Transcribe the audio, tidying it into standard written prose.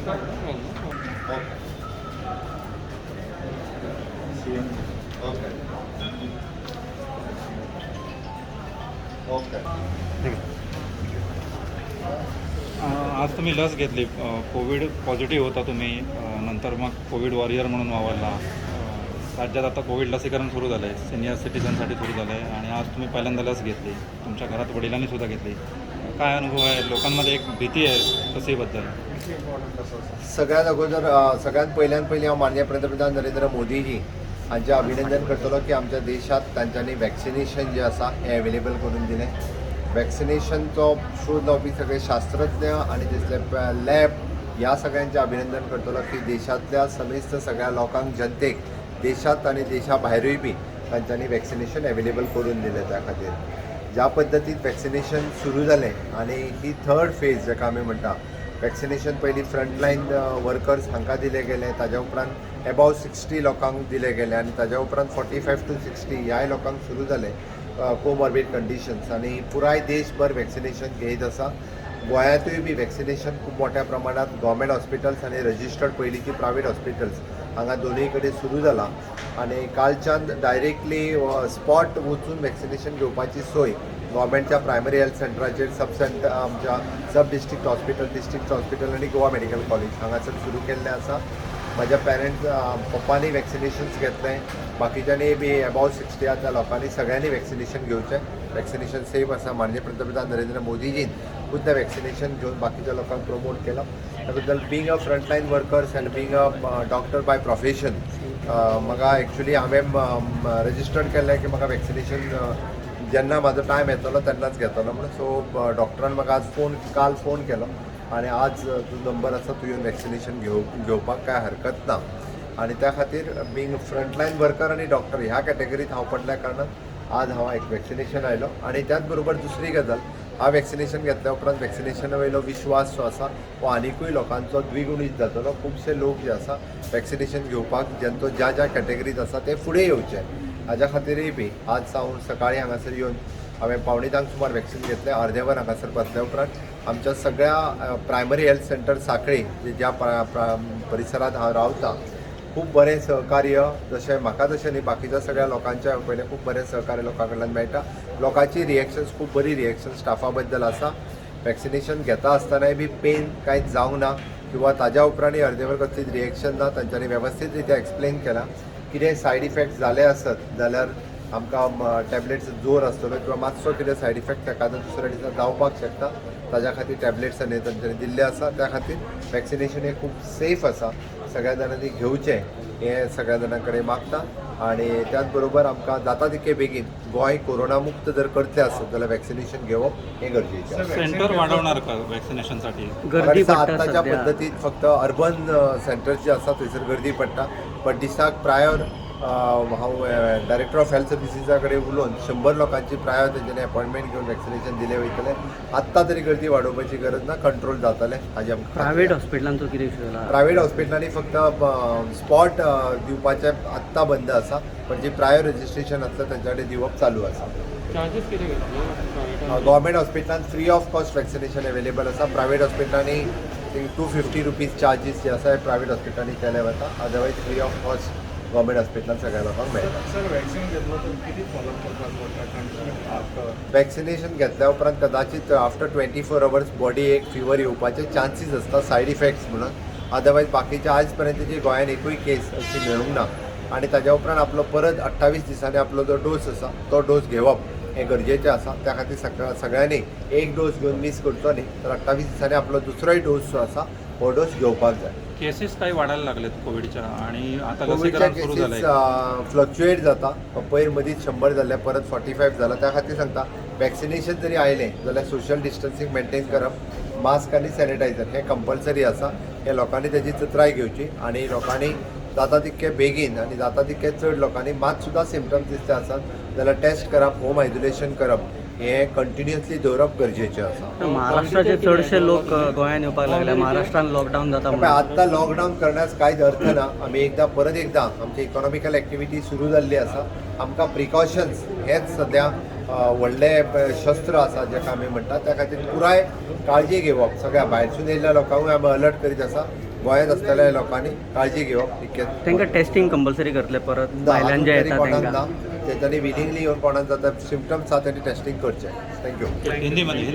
Okay okay. आज तुम्ही लस घेतली, कोविड पॉझिटिव्ह होता तुम्ही, नंतर मग कोविड वॉरियर म्हणून वावरला. राज्यात आता कोविड लसीकरण सुरू झालं आहे, सिनियर सिटीजनसाठी सुरू झालं आहे आणि आज तुम्ही पहिल्यांदा लस घेतली. तुमच्या घरात वडिलांनी सुद्धा घेतली. काय अनुभव आहे? लोकांमध्ये एक भीती आहे लसीबद्दल. सगळ्यात अगोदर सगळ्यात पहिली हांव माननीय पंतप्रधान नरेंद्र मोदीजी हांचें अभिनंदन करतलो की आमच्या देशात तांच्यांनी वॅक्सिनेशन जे आसा हें अवेलेबल करून दिलें. वॅक्सिनेशनचो शोध लावपी सगळे शास्त्रज्ञ आणि तिसले लॅब ह्या सगळ्यांचें अभिनंदन करतलो की देशांतल्या समेस्त सगळ्या लोकांक जनतेक देशांत आनी देशा भायरूय बी तांच्यांनी वॅक्सिनेशन अवेलेबल करून दिलें. त्या खातीर ज्या पद्दतीन वॅक्सिनेशन सुरू जालें आणि ही थर्ड फेज जाका आमी म्हणटा, वॅक्सिनेशन पयलीं फ्रंटलायन वर्कर्स हांकां दिले गेले, ताज्या उपरांत अबाव 60 लोकांक दिले गेले आणि ताज्या उपरांत 45 to 60 ह्याय लोकांक सुरू जाले कोमॉर्बिड कंडिशन्स. आणि पुराय देशभर वॅक्सिनेशन घेयत आसा. गोंयांतूय बी वॅक्सिनेशन खूब मोठ्या प्रमाणात गव्हर्मेंट हॉस्पिटल्स आणि रजिस्टर्ड पयलींची प्रायवेट हॉस्पिटल्स हांगा दोनूय कडेन सुरू जाला. आणि कालच्यान डायरेक्टली स्पॉट वचून वॅक्सिनेशन घेवपाची सोय गव्हर्मेंटच्या प्रायमरी हेल्थ सेंटराचेर आमच्या सब डिस्ट्रिक्ट हॉस्पिटल, डिस्ट्रिक्ट हॉस्पिटल आणि गोवा मेडिकल कॉलेज हांगासर सुरू केल्लें आसा. म्हज्या पेरंट्स पप्पांनी वॅक्सिनेशन्स घेतलें, बाकीच्यांनी बी अबाव 60 त्या लोकांनी सगळ्यांनी वॅक्सिनेशन घेवचें. वॅक्सिनेशन सेफ आसा. माननीय पंतप्रधान नरेंद्र मोदीजीन खुद्द वॅक्सिनेशन घेवन बाकीच्या लोकांक प्रमोट केलां. त्याबद्दल being a frontline workers and being a doctor by profession म्हाका एक्चुली हांवें रजिस्टर्ड केल्लें की म्हाका वॅक्सिनेशन जेन्ना म्हाजो टायम येतलो तेन्नाच घेतलो म्हणून. सो डॉक्टरान म्हाका आज काल फोन केलो आणि आज जो नंबर आसा तूं येवन वॅक्सिनेशन घेवपाक काय हरकत ना. आणि त्या खातीर बींग फ्रंटलायन वर्कर आणि डॉक्टर ह्या कॅटेगरीत हांव पडल्या कारणान आज हांव एक वॅक्सिनेशन आयलो. आणि त्याच बरोबर दुसरी गजाल, हा वॅक्सिनेशन घेतल्या उपरांत वॅक्सिनेशना वयलो विश्वास जो आसा हो आनीकूय लोकांचो द्विगुणीत जातलो. खुबशे लोक जे आसा वॅक्सिनेशन घेवपाक ज्यांचो ज्या ज्या कॅटेगरीत आसा ते फुडें येवचे. हाज्या खातीरय बी आज हांव सकाळीं हांगासर येवन हांवें 2:15 सुमार वॅक्सिन घेतलें. अर्देवर हांगासर बसल्या उपरांत आमच्या सगळ्या प्रायमरी हेल्थ सेंटर सांखळी ज्या परिसरांत हांव रावतां खूब बरें सहकार्य, जशें म्हाका तशें न्ही बाकीच्या सगळ्या लोकांच्या पयलें खूब बरें सहकार्य लोकां कडल्यान मेळटा. लोकांची रिएक्शन्स खूब बरी रिएक्शन स्टाफा बद्दल आसा. वॅक्सिनेशन घेता आसतनाय बी पेन कांयच जावंक ना किंवा ताज्या उपरांतय अर्देवर कसलीच रिएक्शन ना. तांच्यांनी वेवस्थीत रित्या एक्सप्लेन केलां. कितें सायड इफेक्ट जाले आसत जाल्यार आमकां टॅबलेट्स जोर आसतलो किंवा मातसो कितें सायड इफेक्ट एखाद्या दुसऱ्या दिसा जावपाक शकता. ताज्या खातीर टॅबलेट्स आनी तांच्यांनी दिल्ले आसा. त्या खातीर वॅक्सिनेशन हें खूब सेफ आसा. सगळ्या जाणांनी घेवचें हें सगळ्या जाणां कडेन मागता. आणि त्याच बरोबर आमकां जाता तितके बेगीन गोंय कोरोना मुक्त जर करतलें आसत जाल्यार वॅक्सिनेशन घेवप हें गरजेचें. सेंटर वाढवणार का वॅक्सिनेशनसाठी? आतांच्या पद्दतीन फक्त अर्बन सेंटर्स जे आसा थंयसर गर्दी पडटा. पण दिसाक प्रायर हांव डायरेक्टर ऑफ हेल्थ सर्विसीसा कडेन उलोवन 100 लोकांची प्रायर तेंच्यांनी अपॉयंटमेंट घेवन वॅक्सिनेशन दिलें वयतलें. आत्तां तरी गर्दी वाडोवपाची गरज ना, कंट्रोल जातलें हाजे आमकां. प्रायवेट हॉस्पिटलांचो कितें इशू जाला? प्रायवेट हॉस्पिटलांनी फक्त स्पॉट दिवपाचें आत्तां बंद आसा. पण जी प्रायर रजिस्ट्रेशन आसता तेंच्या कडेन दिवप चालू आसा. चार्जेस किती घेतले? गव्हर्मेंट हॉस्पिटलांत free of cost vaccination available आसा. प्रायवेट हॉस्पिटलांनी 250 रुपीज चार्जीस जे आसा प्रायवेट हॉस्पिटलांनी केले वता. Otherwise free of cost government हॉस्पिटलांत सगळ्या लोकांक मेळटा. सर वॅक्सिन घेतलो तर किती फॉलोअप करपाक पडटा? वॅक्सिनेशन घेतल्या उपरांत कदाचित आफ्टर 24 hours बॉडी एक फिवर येवपाचे चान्सीस आसता सायड इफेक्ट्स म्हणून. अदरवायज बाकीच्या आज पर्यंतची गोंयांत एकूय केस अशी मेळूंक ना. आणि ताज्या उपरांत आपलो परत 28 दिसांनी आपलो जो डोस आसा तो डोस घेवप हें गरजेचें आसा. त्या खातीर सगळ्यांनी एक डोस घेवन मिस करचो न्ही, तर 28 दिसांनी आपलो दुसरोय डोस जो आसा हो डोस घेवपाक जाय. केसेस काही वाढायला लागलेत कोविडच्या आणि आता कोविडच्या लसीकरण सुरू झालंय. केसीस फ्लक्च्युएट जाता. पयर मदींच 100 जाल्ले परत 45 जाला. त्या खातीर सांगता वॅक्सिनेशन जरी आयलें जाल्यार सोशल डिस्टन्सिंग मेंटेन करप, मास्क आनी सॅनिटायझर हें कंपल्सरी आसा. हें लोकांनी तेजी चत्राय घेवची. आणि लोकांनी जाता तितके बेगीन आणि जाता तितके चड लोकांनी मात सुद्दां सिम्पटम्स दिसते आसात जाल्यार टेस्ट करप, होम आयसोलेशन करप हें कंटिन्युअसली दवरप गरजेचें आसा. महाराष्ट्राचे चडशे लोक गोंयांत येवपाक लागले. महाराष्ट्रान लॉकडावन जाता म्हणून आत्तां लॉकडावन करण्यास कांयच अर्थ ना. आमी परत एकदां आमची इकॉनॉमिकल एक्टिविटी सुरू जाल्ली आसा. आमकां प्रिकॉशन्स हेच सद्या व्हडलें शस्त्र आसा जेका आमी म्हणटा. त्या खातीर पुराय काळजी घेवप. सगळ्या भायरसून येयल्ल्या लोकांकूय आमी अलर्ट करीत आसा. गोंयांत असलेल्या लोकांनी काळजी घेवप इतकेंच. तांकां टेस्टिंग कंपल्सरी करतले परत भायल्यान जे येता कोणाक तांकां ना, ते त्यांनी विलिंगली येवन कोणाक जाता सिमटम्स आसा त्यांनी टेस्टिंग करचें. थँक्यू. हिंदीमध्ये